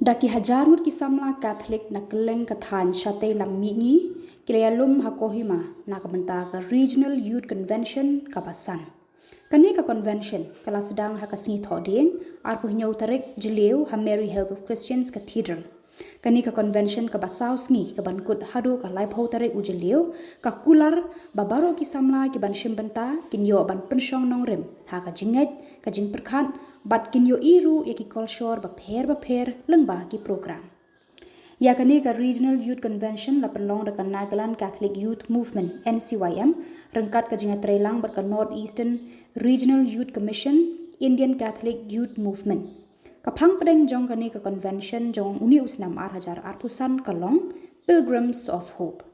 Daki Hajar Ngut ki Samla Katholik na keleng kathan syate lam mingi kilayalum ha Kohima na kabenta ka Regional Youth Convention kabasan. Kani ka convention kala sedang ha kasni thodeng arpu nyau tarik jeleu ha Mary Help of Christians Cathedral. Kani ka convention ka basau sngi ka bankut hadu ka live ho tarik ujeleu ka kular babaro ki Samla ki ban shimbenta kinyo ban pensyong nongrem ha ka jinget ka jing perkhat bat kinyo iru ya ki kolshor bapher lengba ki program. Ya kani ka Regional Youth Convention la penlong dekat Nagaland Catholic Youth Movement NCYM rengkat ka jingat trelang berka North Eastern Regional Youth Commission Indian Catholic Youth Movement. Kapang pedeng jong kani ka convention jong uni usnam Hajar arpusan kalong Pilgrims of Hope.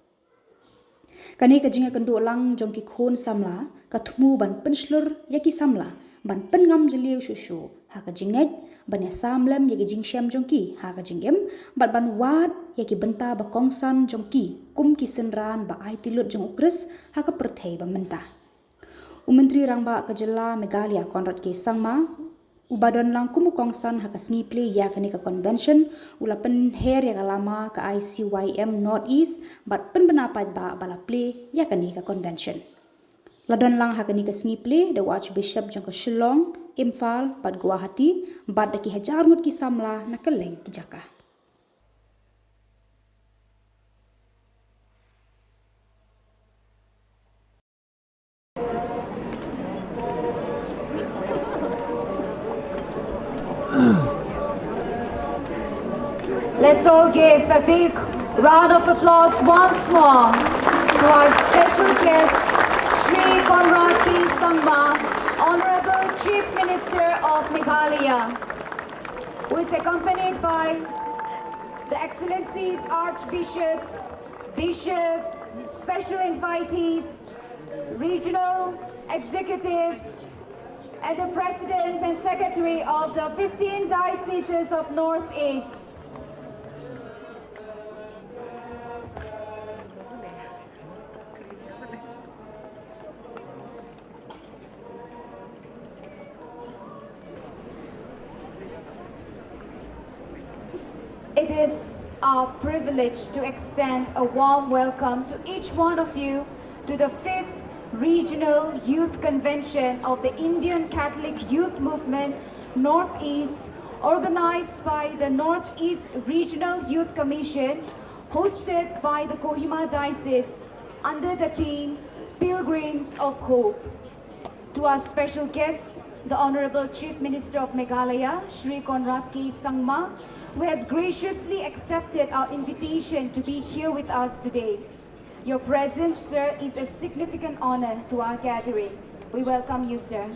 Kani ka jinga kendu lang jong ki khon Samla ka thmu ban penslur ya ki Samla ban pengam jeliu shushu ha ka jinget ban ya samlem ya ki jingsyam jong ki ha ka jingem bat ban wat ya ki benta ba kongsan jong ki kum ki senran ba ai tilut jong ukris ha ka perthei ba menta. Menteri Rangba Kejela Megalia Konrad K Sangma ubadan lang kumu kongsan ha ka sngiple ya kani ka convention ula pen her ya lama ka ICYM North East bat pen benapat ba bala play ya kani ka convention. Ladon lang ha kani ka sngiple the Archbishop jong ka Shillong Imphal bat Guwahati bat daki Hajar Ngut ki Samla na keleng ki Jaka. Let's all give a big round of applause once more to our special guest, Shri Konrad K. Sangma, Honorable Chief Minister of Meghalaya, who is accompanied by the Excellencies, Archbishops, Bishop, special invitees, regional executives, and the Presidents and Secretary of the 15 Dioceses of Northeast. It is our privilege to extend a warm welcome to each one of you to the 5th Regional Youth Convention of the Indian Catholic Youth Movement Northeast, organized by the Northeast Regional Youth Commission, hosted by the Kohima Diocese under the theme Pilgrims of Hope. To our special guest, the Honorable Chief Minister of Meghalaya, Shri Konrad K. Sangma, who has graciously accepted our invitation to be here with us today. Your presence, sir, is a significant honor to our gathering. We welcome you, sir.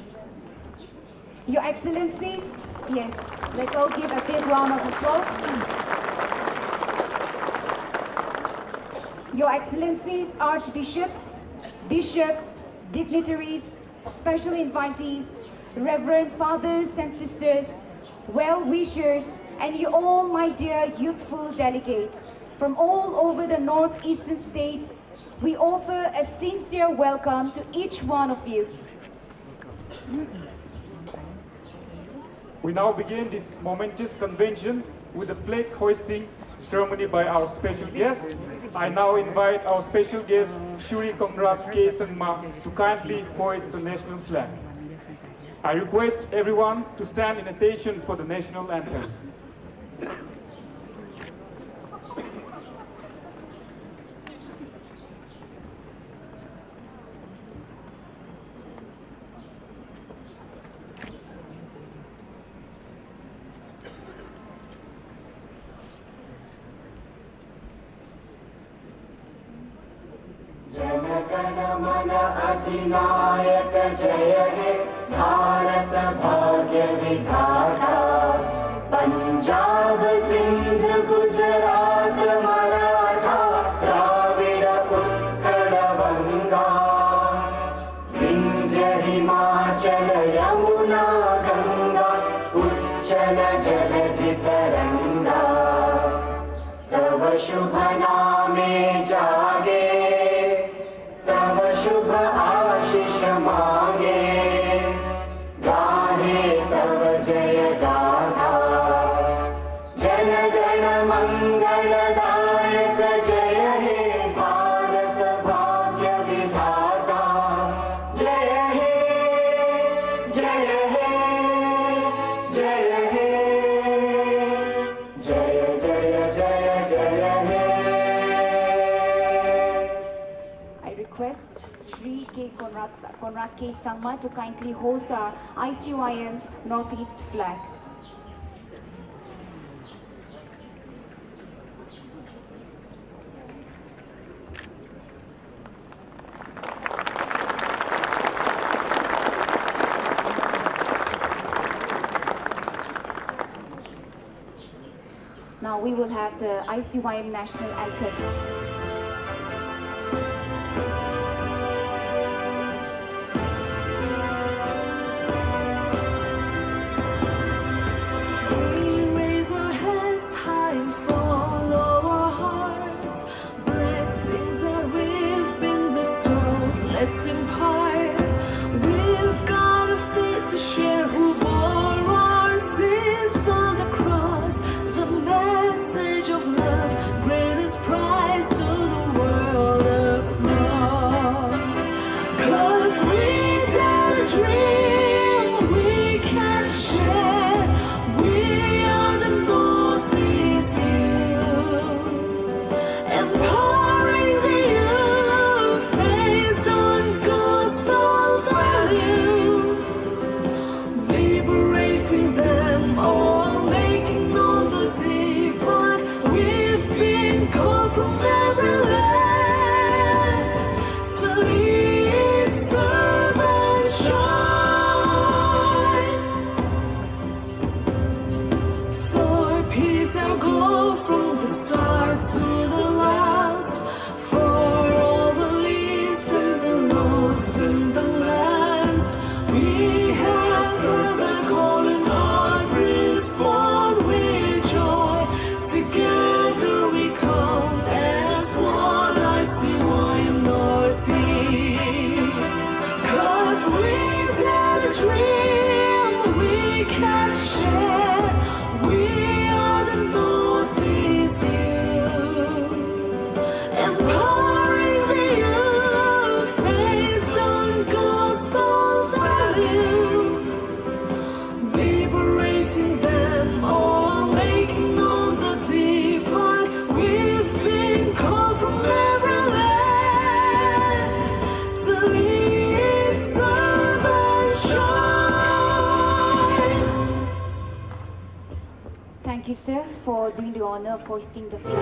Your Excellencies, yes, let's all give a big round of applause. Your Excellencies, Archbishops, Bishop, dignitaries, special invitees, Reverend Fathers and Sisters, well-wishers, and you all, my dear youthful delegates, from all over the northeastern states, we offer a sincere welcome to each one of you. We now begin this momentous convention with a flag hoisting ceremony by our special guest. I now invite our special guest, Shri Konrad K. Sangma, to kindly hoist the national flag. I request everyone to stand in attention for the national anthem. Jana Gana Mana अधिनायक जय हे भारत भाग्य विधाता पंजाब सिंध गुजरात मराठा द्राविड उत्कल गंगा विंध्य हिमाचल यमुना गंगा उच्चल जलधि तरंगा तव शुभ नामे जागे तव शुभ आशीष मांगे गाहे तव जय गाथा जन जय हे जय हे जय जय जय जय हे I request Sri K. Conrad K. Samla to kindly host our ICYM Northeast flag. Now we will have the ICYM National Anthem. Let's impart. We've got a faith to share who bore our sins on the cross. The message of love, greatest prize to the world across. 'Cause we dare dream we can share. We are the Northeast youth, empowering the youth based on gospel values, liberating them all, making known the divine. We've been called from every land to lead, serve, and shine. For peace I'll go from the start to the last. For all the least and the lost and the last, we have heard the call and heart respond with joy. Together we come as one. I see why I'm Northeast. 'Cause we dare dream we can share. We are the Northeast youth, empowering the youth based on gospel values, liberating them all, making known the divine. We've been called from every land to lead, serve, and shine. Thank you, sir, for doing the honor of hoisting the flag.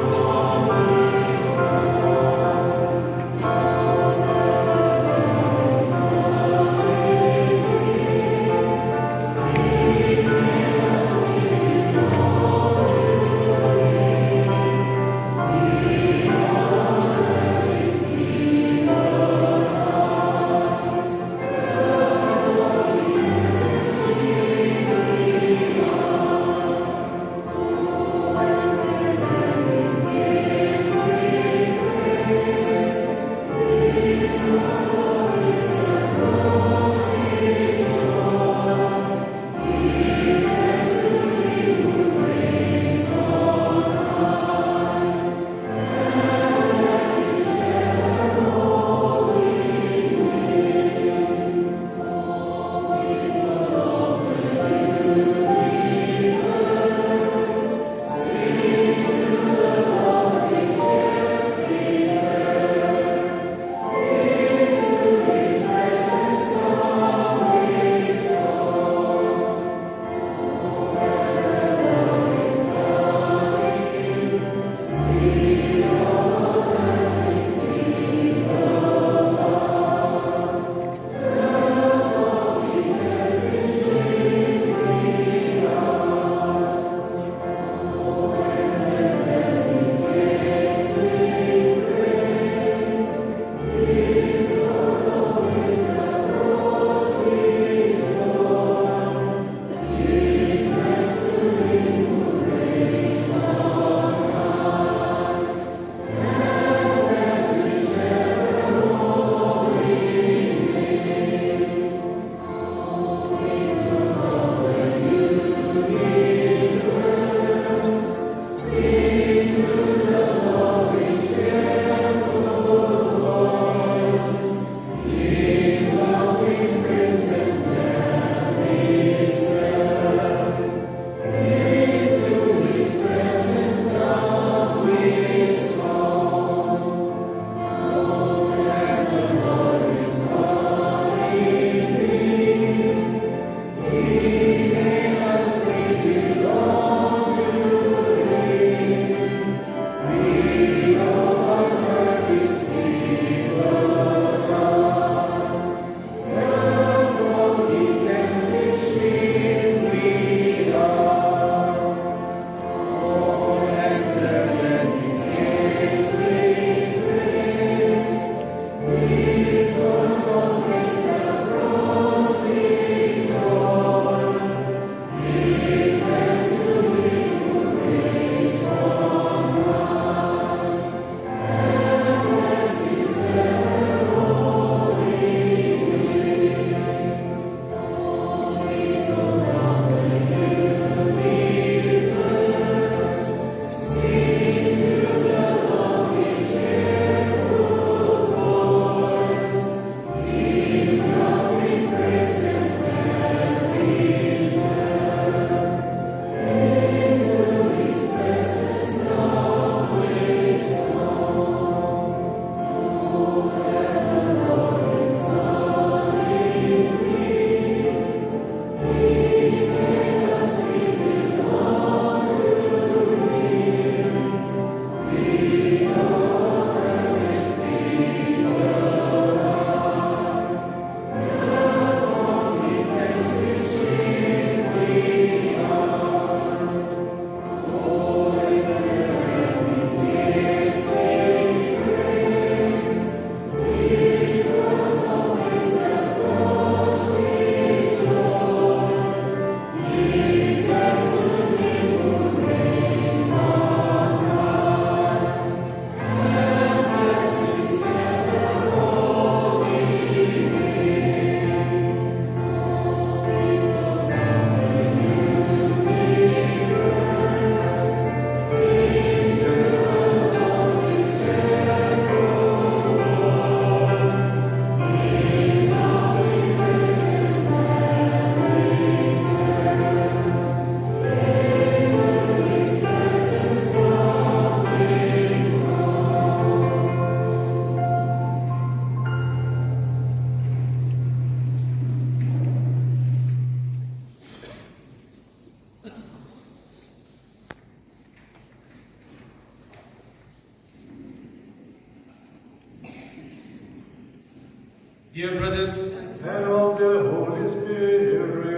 Dear brothers and sisters, and of the Holy Spirit.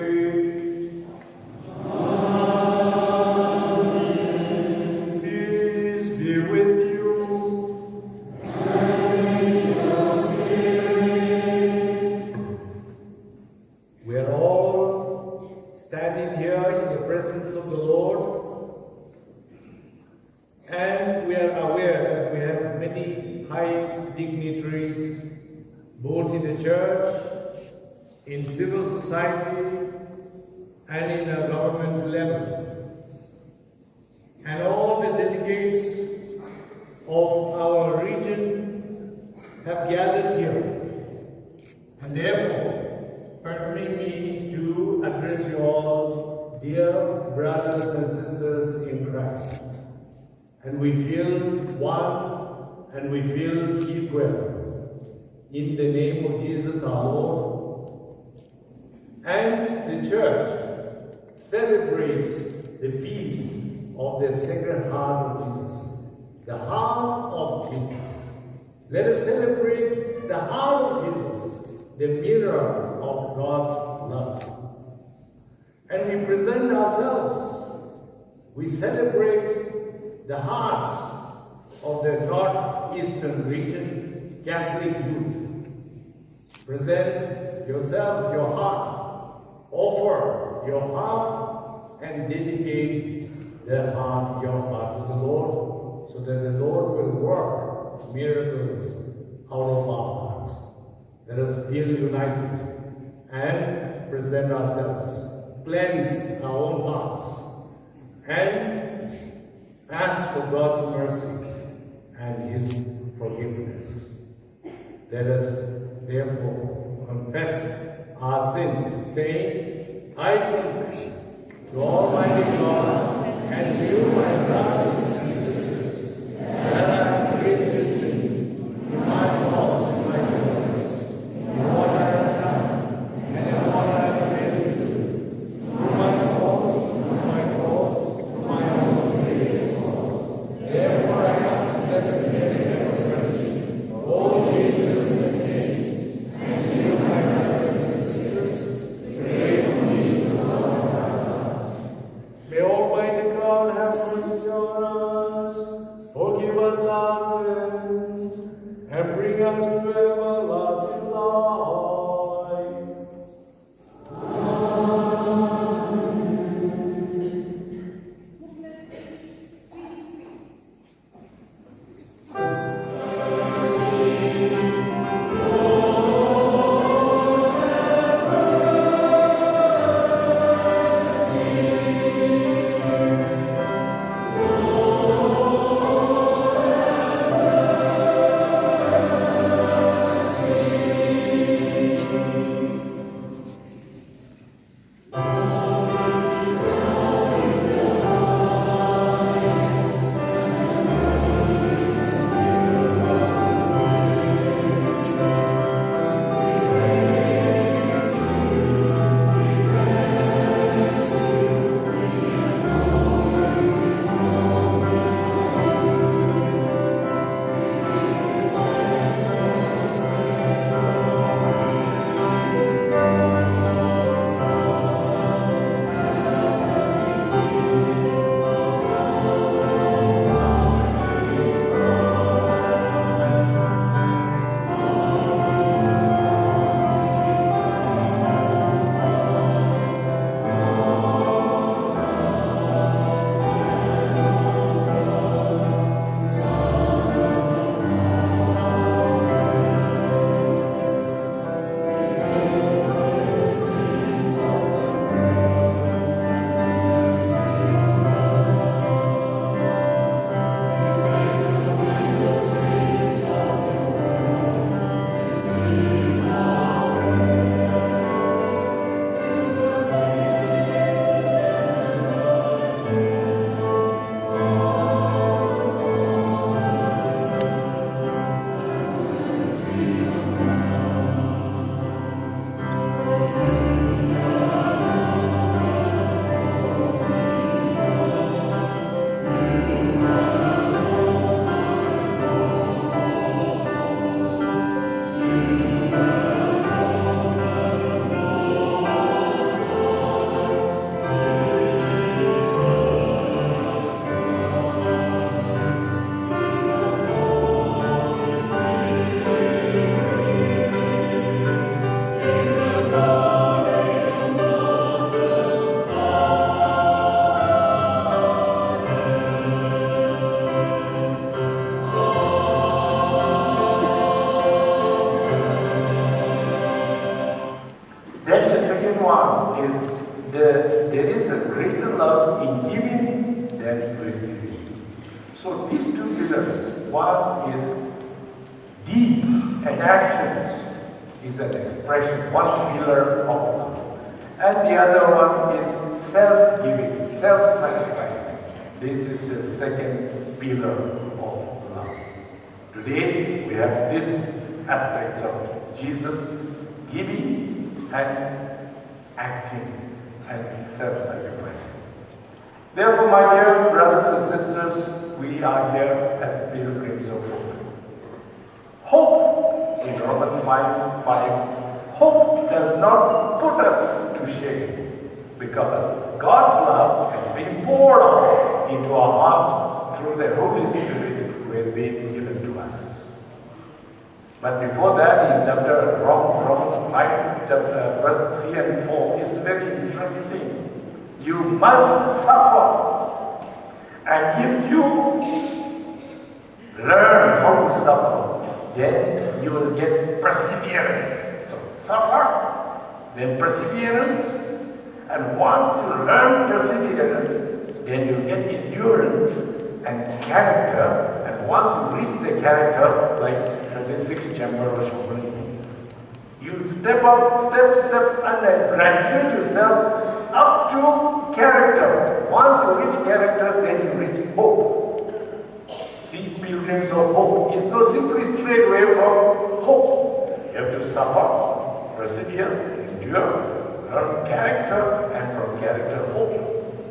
Amen. Peace be with you. We are all standing here in the presence of the Lord, and we are aware that we have many high dignitaries both in the church, in civil society, and in a government level. And all the delegates of our region have gathered here. And therefore, permit me to address you all, dear brothers and sisters in Christ. And we feel one, and we feel equal. In the name of Jesus our Lord. And the church celebrates the feast of the Sacred Heart of Jesus. The heart of Jesus. Let us celebrate the heart of Jesus, the mirror of God's love. And we present ourselves. We celebrate the hearts of the northeastern region, Catholic youth. Present yourself, your heart. Offer your heart and dedicate your heart to the Lord, so that the Lord will work miracles out of our hearts. Let us feel united and present ourselves. Cleanse our own hearts and ask for God's mercy and His forgiveness. Let us therefore confess our sins, saying, I confess to Almighty God and to you, my brothers and sisters, that I have greatly sinned in my thoughts and my words, in what I have done and in what I have failed to do, through my fault, through my own mistakes. Therefore I ask that you may have mercy, all angels and saints, and you, my brothers and sisters, pray for me to the Lord our God. May Almighty God have mercy on us. second one is there is a greater love in giving than receiving. So these two pillars, one is deeds and actions, is an expression, one pillar of love. And the other one is self-giving, self-sacrificing. This is the second pillar of love. Today we have this aspect of Jesus giving and acting and self-sacrificing. Therefore, my dear brothers and sisters, we are here as pilgrims of hope. Hope, in Romans 5:5, hope does not put us to shame, because God's love has been poured out into our hearts through the Holy Spirit who has been given to us. But before that, in Romans 5, verse 3 and 4, is very interesting. You must suffer. And if you learn how to suffer, then you will get perseverance. So suffer, then perseverance. And once you learn perseverance, then you get endurance and character. And once you reach the character, like 36th chamber of Shambhala, you step up, and then graduate yourself up to character. Once you reach character, then you reach hope. See, pilgrims of hope is not simply straight away from hope. You have to suffer, persevere, endure, learn character, and from character, hope.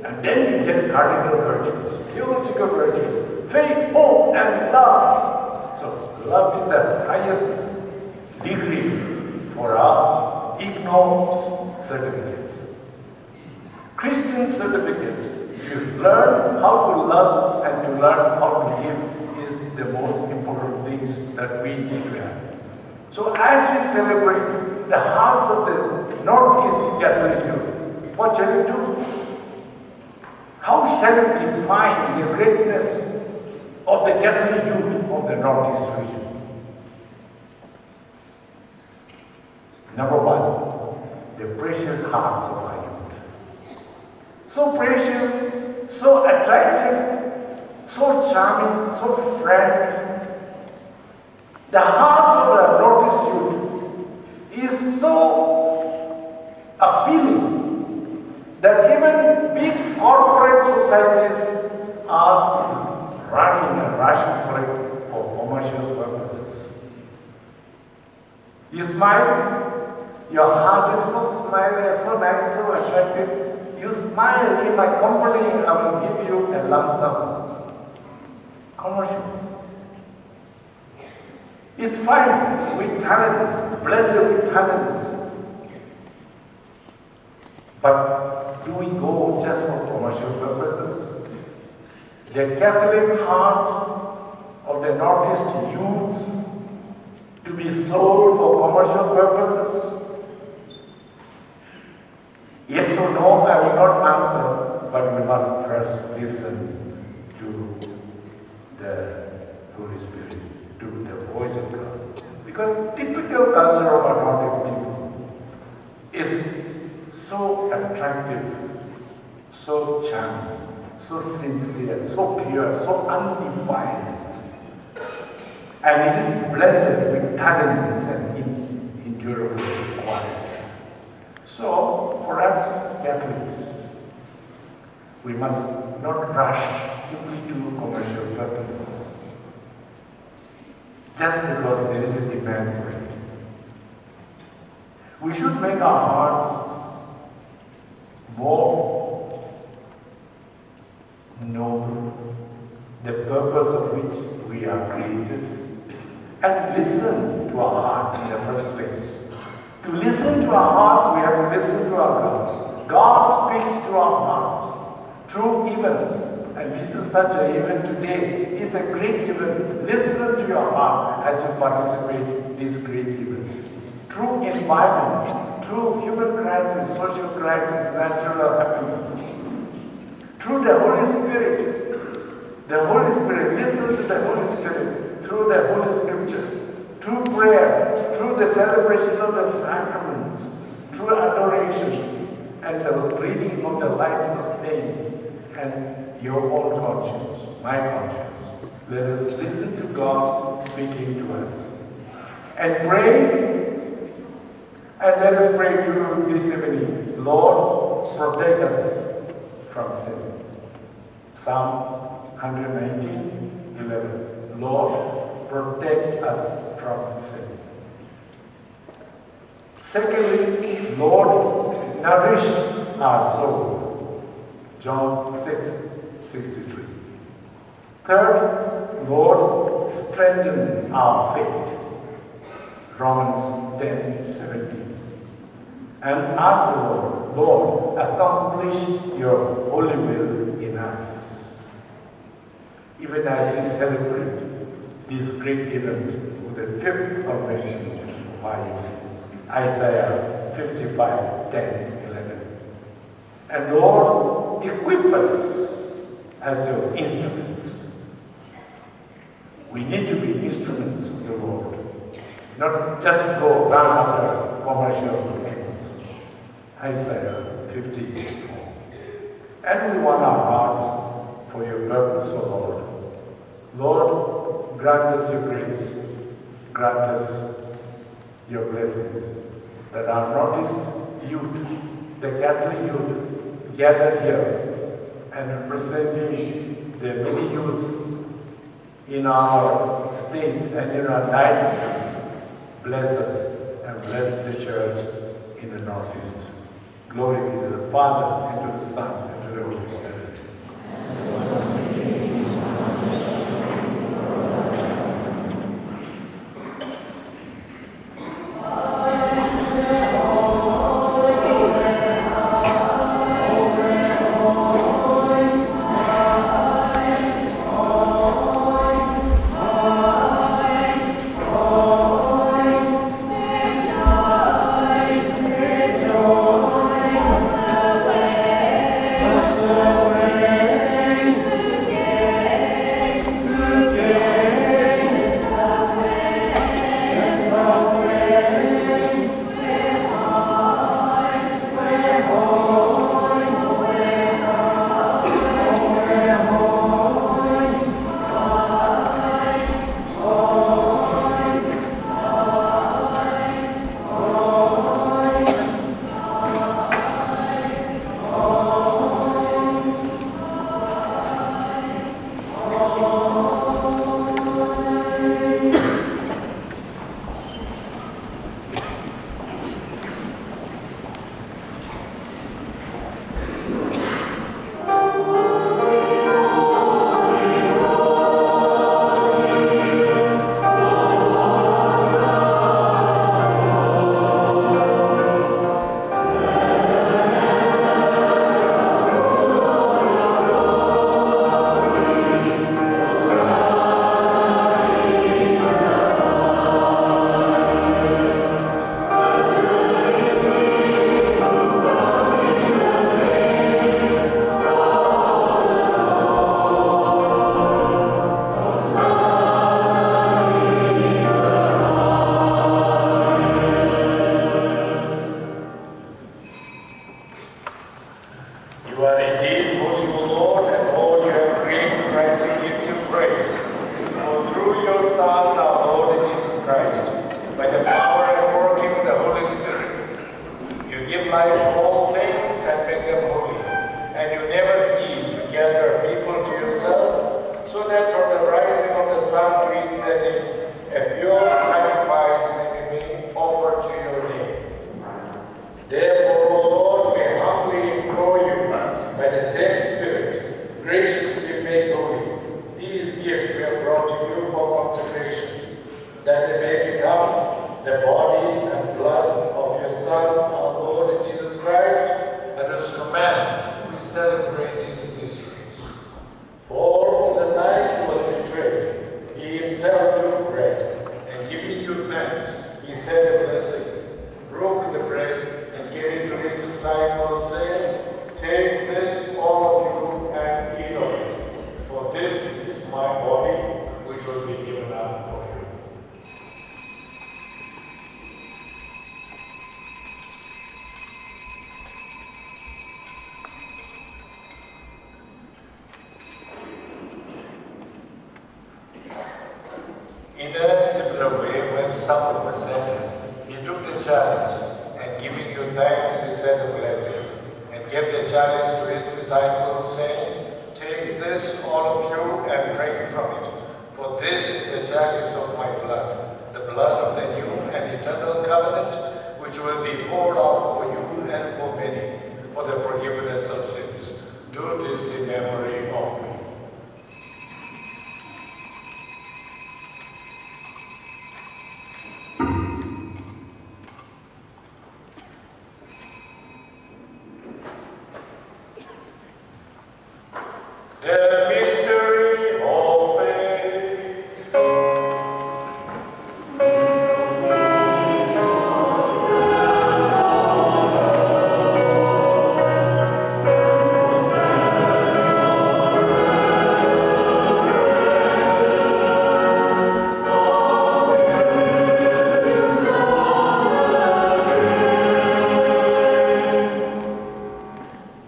And then you get cardinal virtues, theological virtues, faith, hope, and love. So, love is the highest degree for our IGNO certificates. Christian certificates. If you learn how to love and to learn how to give is the most important things that we need to have. So as we celebrate the hearts of the Northeast Catholic youth, what shall we do? How shall we define the greatness of the Catholic youth of the Northeast region? Number one, the precious hearts of our youth. So precious, so attractive, so charming, so frank. The hearts of the Northeast youth is so appealing that even big corporate societies are running and rushing for it for commercial purposes. You smile, your heart is so smiling, so nice, so attractive. You smile, in my company, I will give you a lump sum. Commercial. It's fine with talents, blended with talents. But do we go just for commercial purposes? The Catholic heart of the Northeast youth to be sold for commercial purposes? Yes or no, I will not answer, but we must first listen to the Holy Spirit, to the voice of God. Because typical culture of our Northeast people is so attractive, so charming, so sincere, so pure, so undefiled. And it is blended with talents and endurable quality. So, for us Catholics, we must not rush simply to commercial purposes, just because there is a demand for it. We should make our hearts more noble, the purpose of which we are created, and listen to our hearts in the first place. To listen to our hearts, we have to listen to our God. God speaks to our hearts through events, and this is such an event today. It's a great event. Listen to your heart as you participate in this great event. Through environment, through human crisis, social crisis, natural happenings. Through the Holy Spirit. The Holy Spirit, listen to the Holy Spirit through the Holy Scripture, through prayer, through the celebration of the sacraments, through adoration, the reading of the lives of saints and your own conscience, my conscience. Let us listen to God speaking to us. And pray, and let us pray to this evening. Lord, protect us from sin. Psalm 119:11. Lord, protect us from sin. Secondly, Lord, nourish our soul. John 6:63. Third, Lord, strengthen our faith. Romans 10:17. And ask the Lord, Lord, accomplish your holy will in us. Even as we celebrate this great event with the fifth convention of Isaiah 55:10-11. And Lord, equip us as your instruments. We need to be instruments of the Lord, not just go run after commercial ends. Isaiah 54. And we want our hearts for your purpose, O Lord. Lord, grant us your grace, grant us your blessings, that our noticed youth, the Catholic youth, gathered here and representing the many youths in our states and in our dioceses, bless us and bless the church in the Northeast. Glory be to the Father, and to the Son, and to the Holy Spirit. gave the chalice to his disciples, saying, "Take this, all of you, and drink from it. For this is the chalice of my blood, the blood of the new and eternal covenant, which will be poured out for you and for many, for the forgiveness of sins. Do this in memory of me." The mystery of faith.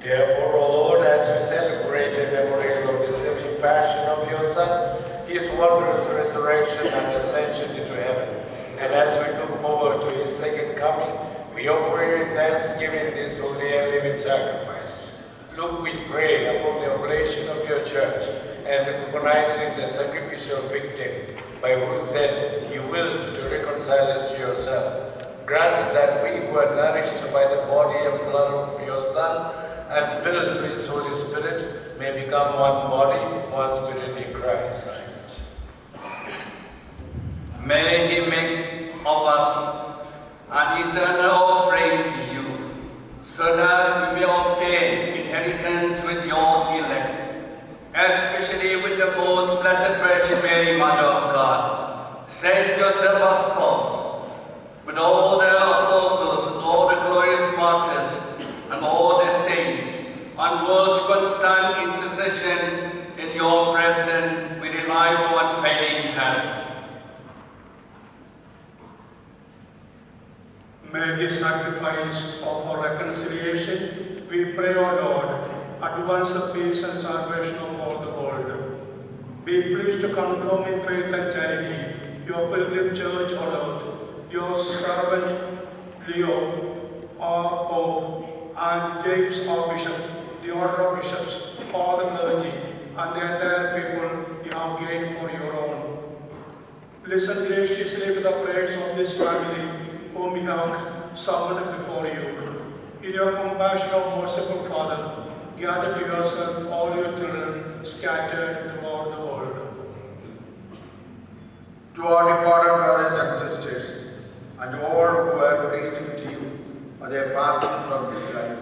Therefore, O Lord, as we celebrate the memorial of the saving passion of your Son, his wondrous resurrection and ascension into heaven, and as we look forward to his second coming, we offer you in thanksgiving this holy and living sacrifice. Look, we pray, upon the oblation of your church, and recognizing the sacrificial victim by whose death you willed to reconcile us to yourself. Grant that we who are nourished by the body and blood of your Son and filled with his Holy Spirit may become one body, one spirit in Christ. May he make of us an eternal offering to you, so that we may obtain inheritance with your elect, especially with the most blessed Virgin Mary, Mother of God, Saint Joseph, our spouse, with all the apostles, all the glorious martyrs, and all the saints, on most constant intercession in your presence, we rely for unfailing help. May this sacrifice of our reconciliation, we pray, O Lord, advance the peace and salvation of all the world. Be pleased to confirm in faith and charity your pilgrim church on earth, your servant Leo, our Pope, and James, our Bishop, the order of bishops, all the clergy, and the entire people you have gained for your own. Listen graciously to the prayers of this family whom you have summoned before you. In your compassion, O merciful Father, gather to yourself all your children scattered throughout the world. To our departed brothers and sisters, and all who are praising to you for their passing from this life,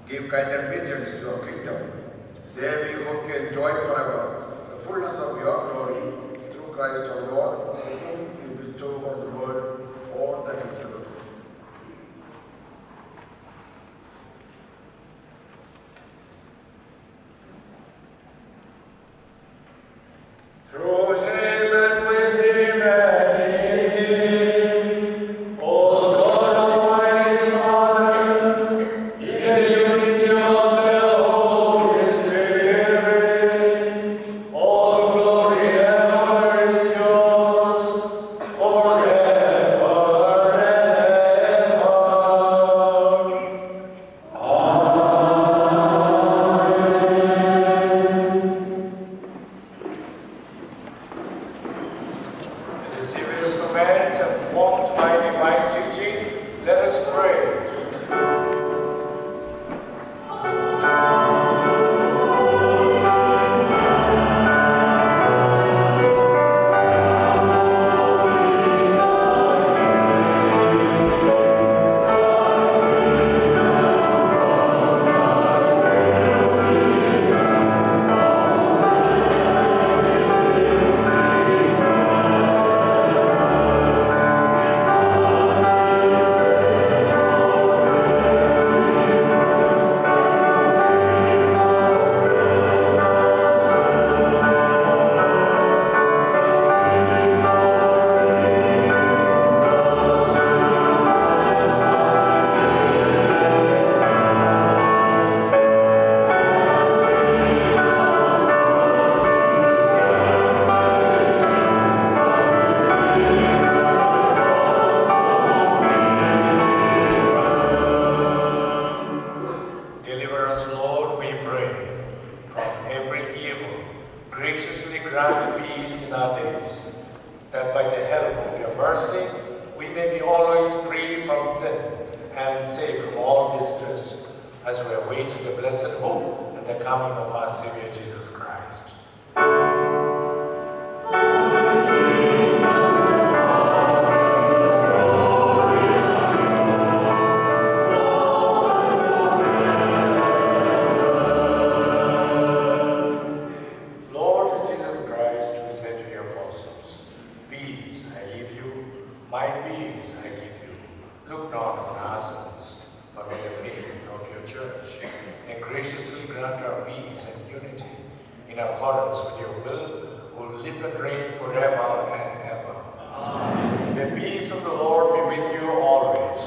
give kind admittance to your kingdom. There we hope to enjoy forever the fullness of your glory through Christ our Lord, whom you bestow on the world all that is good. Through him and with him and in him, O God Almighty Father, in the unity of the Holy Spirit, all glory and honor is yours forever and our days, that by the help of your mercy, we may be always free from sin and safe from all distress, as we await the blessed hope and the coming of our Savior Jesus Christ. Lord Jesus Christ, who said to your apostles, "Peace I leave you, my peace I give you. Look not on ourselves, but on the faith of your church, and graciously grant our peace and unity in accordance with your will, who live and reign forever and ever." Amen. The peace of the Lord be with you always.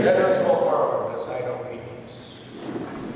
Let us offer the sign of peace. Amen.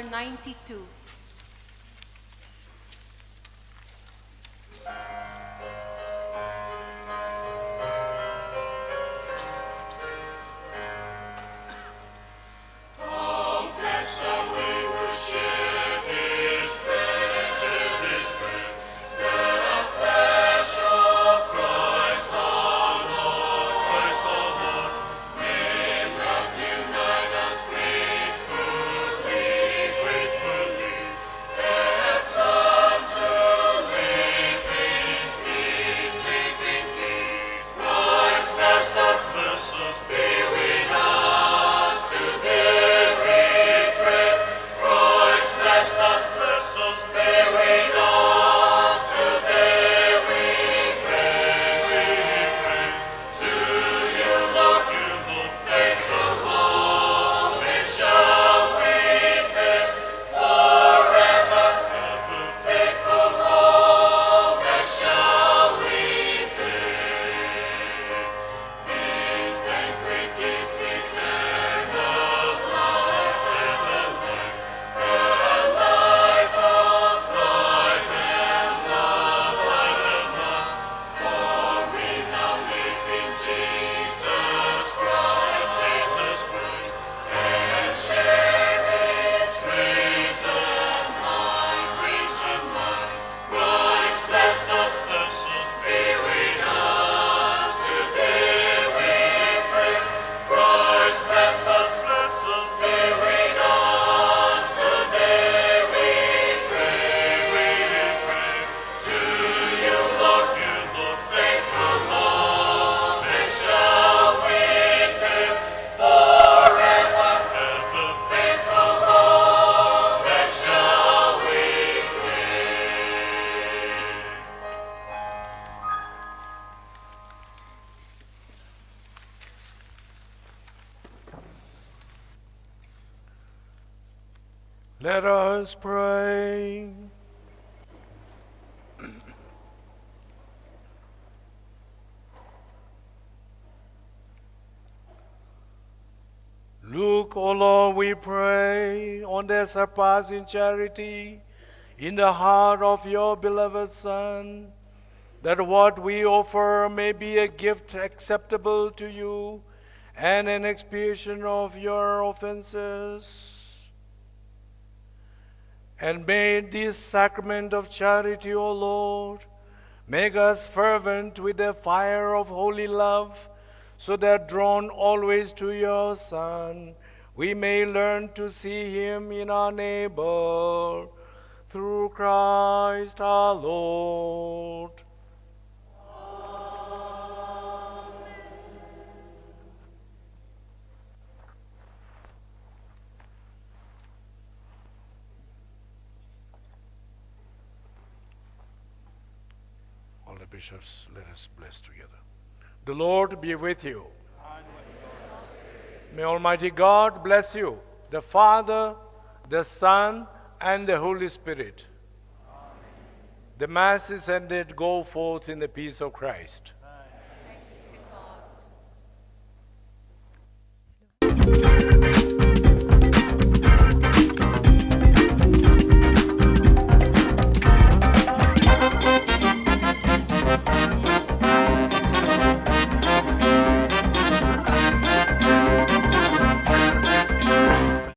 number 92. Let us pray. Look, O Lord, we pray, on their surpassing charity in the heart of your beloved Son, that what we offer may be a gift acceptable to you and an expiation of your offenses. And may this sacrament of charity, O Lord, make us fervent with the fire of holy love, so that drawn always to your Son, we may learn to see him in our neighbor, through Christ our Lord. All the bishops, let us bless together. The Lord be with you. May Almighty God bless you, the Father, the Son, and the Holy Spirit. The Mass is ended. Go forth in the peace of Christ.